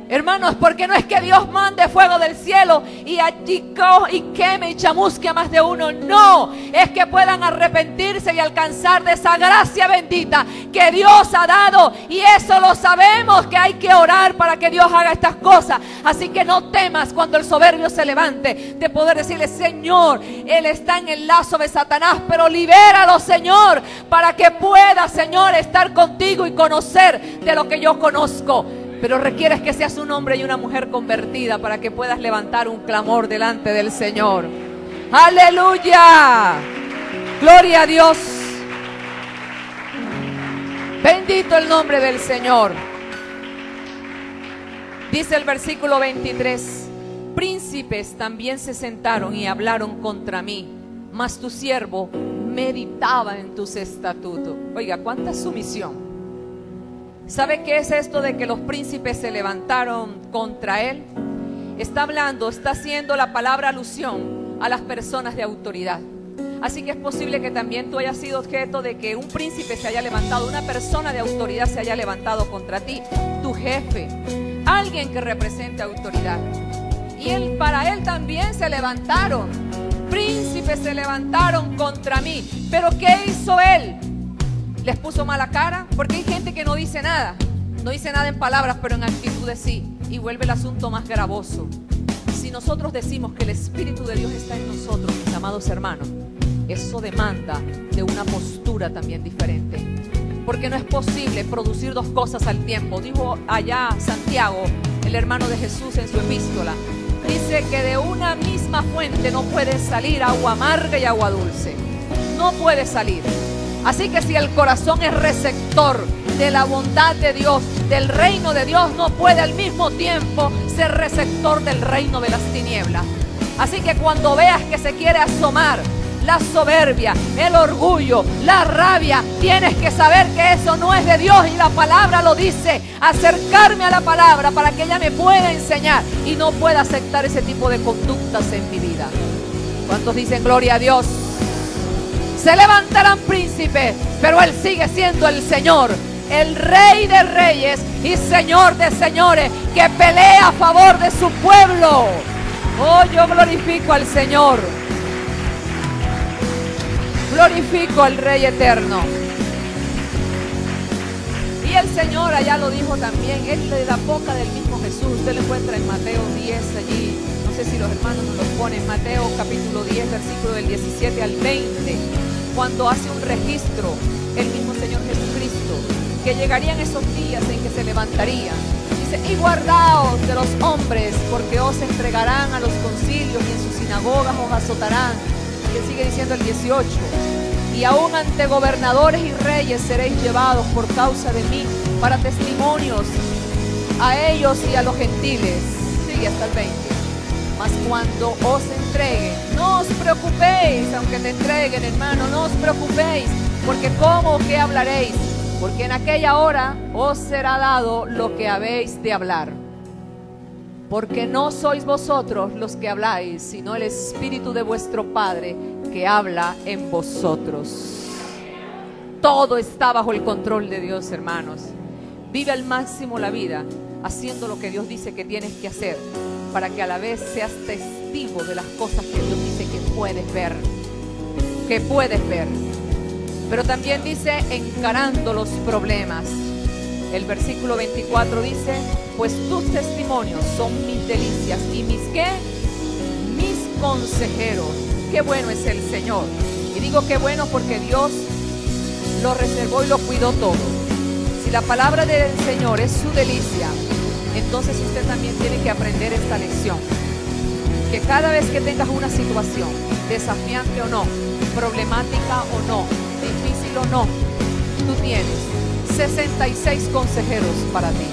Hermanos, porque no es que Dios mande fuego del cielo y allí y queme y chamusque a más de uno. No, es que puedan arrepentirse y alcanzar de esa gracia bendita que Dios ha dado. Y eso lo sabemos, que hay que orar para que Dios haga estas cosas. Así que no temas cuando el soberbio se levante, de poder decirle: Señor, Él está en el lazo de Satanás, pero libéralo, Señor, para que pueda, Señor, estar contigo y conocer de lo que yo conozco. Pero requieres que seas un hombre y una mujer convertida para que puedas levantar un clamor delante del Señor. ¡Aleluya! ¡Gloria a Dios! Bendito el nombre del Señor. Dice el versículo 23: príncipes también se sentaron y hablaron contra mí, mas tu siervo meditaba en tus estatutos. Oiga, ¿cuánta sumisión? ¿Sabe qué es esto de que los príncipes se levantaron contra él? Está hablando, está haciendo la palabra alusión a las personas de autoridad. Así que es posible que también tú hayas sido objeto de que un príncipe se haya levantado, una persona de autoridad se haya levantado contra ti, tu jefe, alguien que represente autoridad. Y para él también se levantaron, príncipes se levantaron contra mí. ¿Pero qué hizo él? ¿Les puso mala cara? Porque hay gente que no dice nada en palabras, pero en actitudes sí. Y vuelve el asunto más gravoso. Si nosotros decimos que el Espíritu de Dios está en nosotros, mis amados hermanos, eso demanda de una postura también diferente. Porque no es posible producir dos cosas al tiempo. Dijo allá Santiago, el hermano de Jesús, en su epístola. Dice que de una misma fuente no puede salir agua amarga y agua dulce. No puede salir. Así que si el corazón es receptor de la bondad de Dios, del reino de Dios, no puede al mismo tiempo ser receptor del reino de las tinieblas. Así que cuando veas que se quiere asomar la soberbia, el orgullo, la rabia, tienes que saber que eso no es de Dios y la palabra lo dice. Acercarme a la palabra para que ella me pueda enseñar y no pueda aceptar ese tipo de conductas en mi vida. ¿Cuántos dicen gloria a Dios? Se levantarán príncipes, pero Él sigue siendo el Señor, el Rey de reyes y Señor de señores, que pelea a favor de su pueblo. Oh, yo glorifico al Señor. Glorifico al Rey eterno. Y el Señor allá lo dijo también, es de la boca del mismo Jesús. Usted lo encuentra en Mateo 10 allí. No sé si los hermanos nos lo ponen. Mateo capítulo 10, versículo del 17 al 20. Cuando hace un registro el mismo Señor Jesucristo, que llegarían esos días en que se levantarían. Dice, y guardaos de los hombres, porque os entregarán a los concilios y en sus sinagogas os azotarán. Que sigue diciendo el 18, y aún ante gobernadores y reyes seréis llevados por causa de mí para testimonios a ellos y a los gentiles. Sigue hasta el 20. Mas cuando os entreguen, no os preocupéis, aunque te entreguen, hermano, no os preocupéis, porque cómo o qué hablaréis, porque en aquella hora os será dado lo que habéis de hablar. Porque no sois vosotros los que habláis, sino el Espíritu de vuestro Padre que habla en vosotros. Todo está bajo el control de Dios, hermanos. Vive al máximo la vida haciendo lo que Dios dice que tienes que hacer, para que a la vez seas testigo de las cosas que Dios dice que puedes ver. Que puedes ver. Pero también dice encarando los problemas. El versículo 24 dice, pues tus testimonios son mis delicias y mis ¿qué? Mis consejeros. Qué bueno es el Señor. Y digo qué bueno porque Dios lo reservó y lo cuidó todo. Si la palabra del Señor es su delicia, entonces usted también tiene que aprender esta lección. Que cada vez que tengas una situación, desafiante o no, problemática o no, difícil o no, tú tienes 66 consejeros para ti.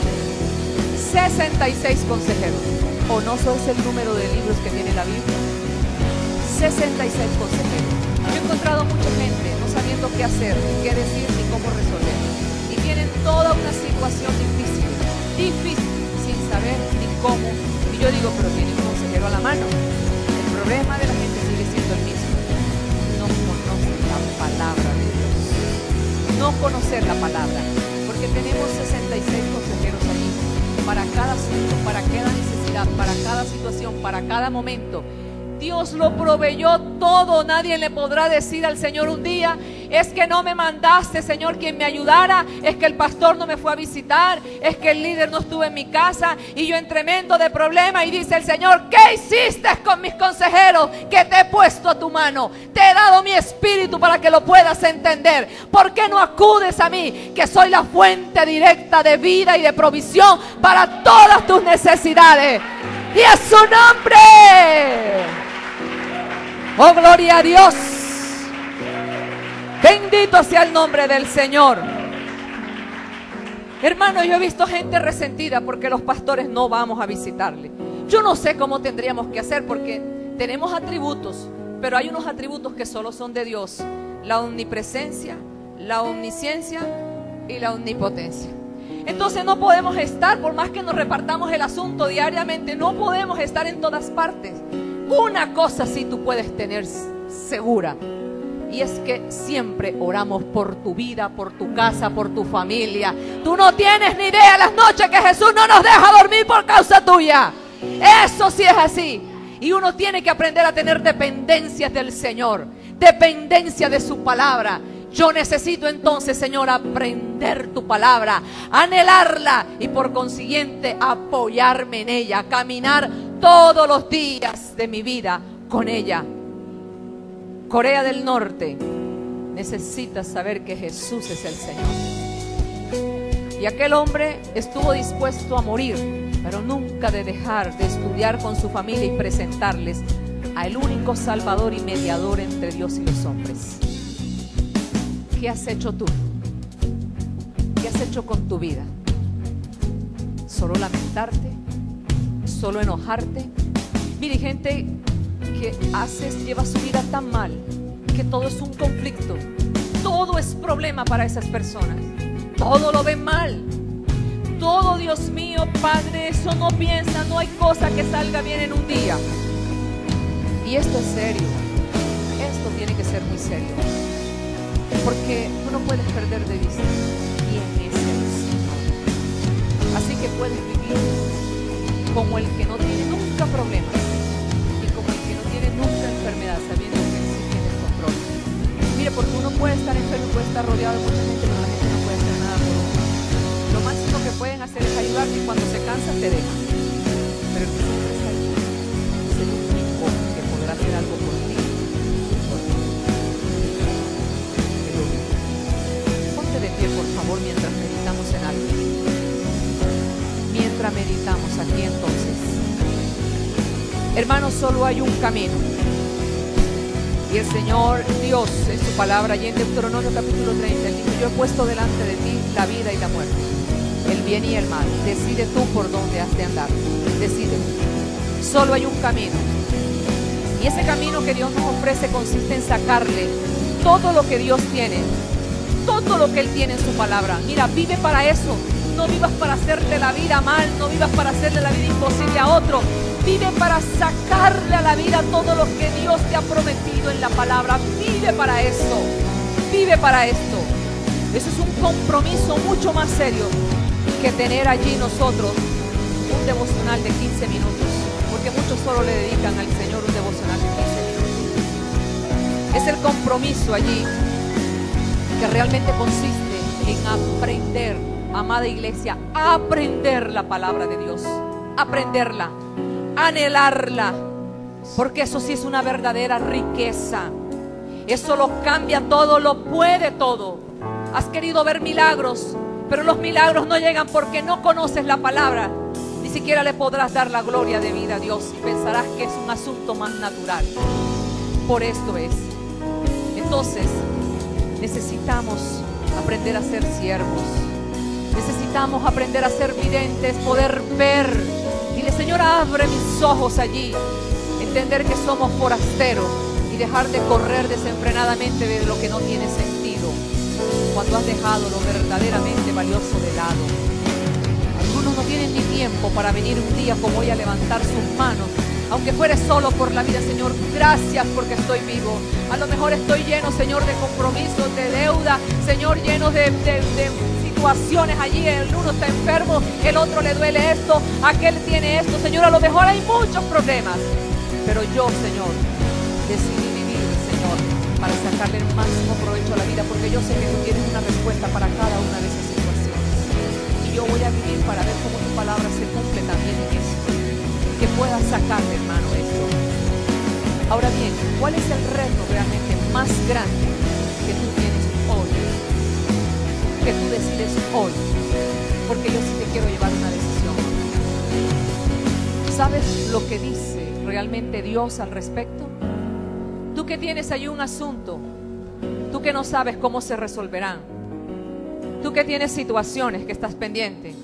66 consejeros. ¿O no sois el número de libros que tiene la Biblia? 66 consejeros. Yo he encontrado mucha gente no sabiendo qué hacer, ni qué decir, ni cómo resolver. Y tienen toda una situación difícil, sin saber ni cómo. Y yo digo, pero tiene un consejero a la mano. El problema de la gente sigue siendo el mismo. No conocen la palabra de Dios. No conocer la palabra. Porque tenemos 66 consejeros ahí. Para cada asunto, para cada necesidad, para cada situación, para cada momento. Dios lo proveyó todo. Nadie le podrá decir al Señor un día, es que no me mandaste, Señor, quien me ayudara, es que el pastor no me fue a visitar, es que el líder no estuvo en mi casa y yo en tremendo de problema. Y dice el Señor, ¿qué hiciste con mis consejeros que te he puesto a tu mano? Te he dado mi espíritu para que lo puedas entender. ¿Por qué no acudes a mí, que soy la fuente directa de vida y de provisión para todas tus necesidades? Y a su nombre. Oh, gloria a Dios. Bendito sea el nombre del Señor. Hermano, yo he visto gente resentida porque los pastores no vamos a visitarle. Yo no sé cómo tendríamos que hacer, porque tenemos atributos, pero hay unos atributos que solo son de Dios: la omnipresencia, la omnisciencia y la omnipotencia. Entonces no podemos estar, por más que nos repartamos el asunto diariamente, no podemos estar en todas partes. Una cosa sí tú puedes tener segura, y es que siempre oramos por tu vida, por tu casa, por tu familia. Tú no tienes ni idea las noches que Jesús no nos deja dormir por causa tuya. Eso sí es así. Y uno tiene que aprender a tener dependencias del Señor, dependencia de su palabra. Yo necesito entonces, Señor, aprender tu palabra, anhelarla y por consiguiente apoyarme en ella, caminar todos los días de mi vida con ella. Corea del Norte necesita saber que Jesús es el Señor. Y aquel hombre estuvo dispuesto a morir, pero nunca de dejar de estudiar con su familia y presentarles al único Salvador y mediador entre Dios y los hombres. ¿Qué has hecho tú? ¿Qué has hecho con tu vida? ¿Solo lamentarte? ¿Solo enojarte? Mire, gente que lleva su vida tan mal que todo es un conflicto, todo es problema para esas personas, todo lo ven mal, todo, Dios mío, Padre, eso no piensa, no hay cosa que salga bien en un día. Y esto es serio, esto tiene que ser muy serio, porque tú no puedes perder de vista quién es el Señor. Así que puedes vivir como el que no tiene nunca problemas y como el que no tiene nunca enfermedad, sabiendo que Él sí tiene el control. Mire, porque uno puede estar enfermo, puede estar rodeado de mucha gente, pero la gente no puede hacer nada por uno. Lo máximo que pueden hacer es ayudarte y cuando se cansan te dejan. Pero el que siempre está ahí es el único que podrá hacer algo por ti. Ponte de pie, por favor, mientras meditamos en algo. Mientras meditamos aquí entonces. Hermanos, solo hay un camino. Y el Señor Dios en su palabra, y en Deuteronomio capítulo 30, Él dijo: yo he puesto delante de ti la vida y la muerte, el bien y el mal. Decide tú por dónde has de andar. Decide. Solo hay un camino. Y ese camino que Dios nos ofrece consiste en sacarle todo lo que Dios tiene, todo lo que Él tiene en su palabra. Mira, vive para eso. No vivas para hacerte la vida mal, no vivas para hacerle la vida imposible a otro. Vive para sacarle a la vida todo lo que Dios te ha prometido en la palabra. Vive para eso. Vive para esto. Eso es un compromiso mucho más serio que tener allí nosotros un devocional de 15 minutos. Porque muchos solo le dedican al Señor un devocional de 15 minutos. Es el compromiso allí que realmente consiste en aprender, amada iglesia, aprender la palabra de Dios, aprenderla, anhelarla, porque eso sí es una verdadera riqueza. Eso lo cambia todo, lo puede todo. Has querido ver milagros, pero los milagros no llegan porque no conoces la palabra. Ni siquiera le podrás dar la gloria de vida a Dios y pensarás que es un asunto más natural. Por esto es. Entonces, necesitamos aprender a ser siervos. Necesitamos aprender a ser videntes, poder ver. Dile: Señor, abre mis ojos allí. Entender que somos forasteros y dejar de correr desenfrenadamente de lo que no tiene sentido, cuando has dejado lo verdaderamente valioso de lado. Algunos no tienen ni tiempo para venir un día como hoy a levantar sus manos, aunque fuere solo por la vida. Señor, gracias porque estoy vivo. A lo mejor estoy lleno, Señor, de compromisos, de deuda, Señor, lleno de situaciones allí. El uno está enfermo, el otro le duele esto, aquel tiene esto. Señor, a lo mejor hay muchos problemas, pero yo, Señor, decidí vivir, Señor, para sacarle el máximo provecho a la vida, porque yo sé que tú tienes una respuesta para cada una de esas situaciones. Y yo voy a vivir para ver cómo tu palabra se cumple también en eso, que puedas sacarle, hermano, esto. Ahora bien, ¿cuál es el reto realmente más grande que tú tienes hoy? Que tú decides hoy, porque yo sí te quiero llevar una decisión. ¿Sabes lo que dice realmente Dios al respecto? Tú que tienes ahí un asunto, tú que no sabes cómo se resolverán, tú que tienes situaciones que estás pendiente,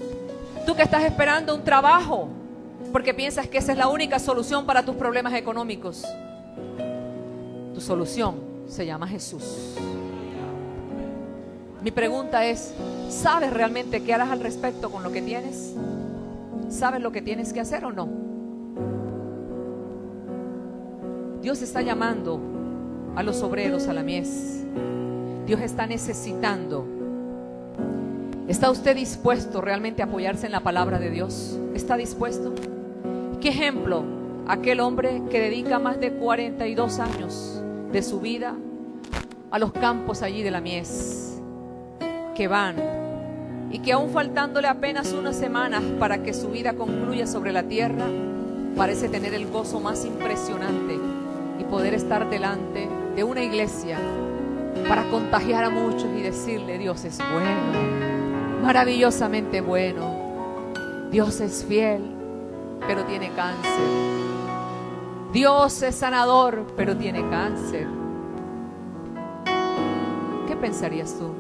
tú que estás esperando un trabajo porque piensas que esa es la única solución para tus problemas económicos. Tu solución se llama Jesús. Mi pregunta es, ¿sabes realmente qué harás al respecto con lo que tienes? ¿Sabes lo que tienes que hacer o no? Dios está llamando a los obreros a la mies. Dios está necesitando. ¿Está usted dispuesto realmente a apoyarse en la palabra de Dios? ¿Está dispuesto? ¿Qué ejemplo? Aquel hombre que dedica más de 42 años de su vida a los campos allí de la mies, que van y que aún faltándole apenas unas semanas para que su vida concluya sobre la tierra, parece tener el gozo más impresionante y poder estar delante de una iglesia para contagiar a muchos y decirle: Dios es bueno, maravillosamente bueno. Dios es fiel, pero tiene cáncer. Dios es sanador, pero tiene cáncer. ¿Qué pensarías tú?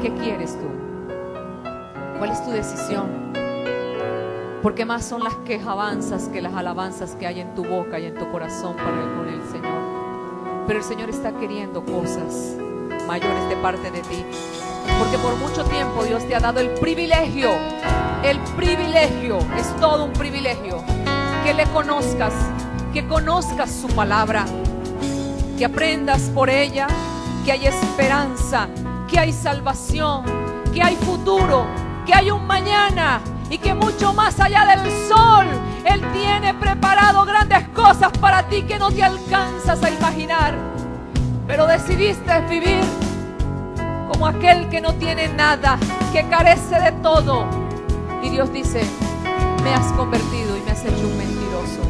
¿Qué quieres tú? ¿Cuál es tu decisión? Porque más son las quejabanzas que las alabanzas que hay en tu boca y en tu corazón con el Señor. Pero el Señor está queriendo cosas mayores de parte de ti. Porque por mucho tiempo Dios te ha dado el privilegio, es todo un privilegio, que le conozcas, que conozcas su palabra, que aprendas por ella, que hay esperanza, que hay salvación, que hay futuro, que hay un mañana y que mucho más allá del sol Él tiene preparado grandes cosas para ti que no te alcanzas a imaginar. Pero decidiste vivir como aquel que no tiene nada, que carece de todo. Y Dios dice: me has convertido y me has hecho un mentiroso.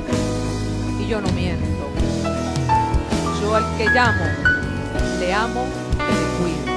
Y yo no miento. Yo al que llamo, le amo y le cuido.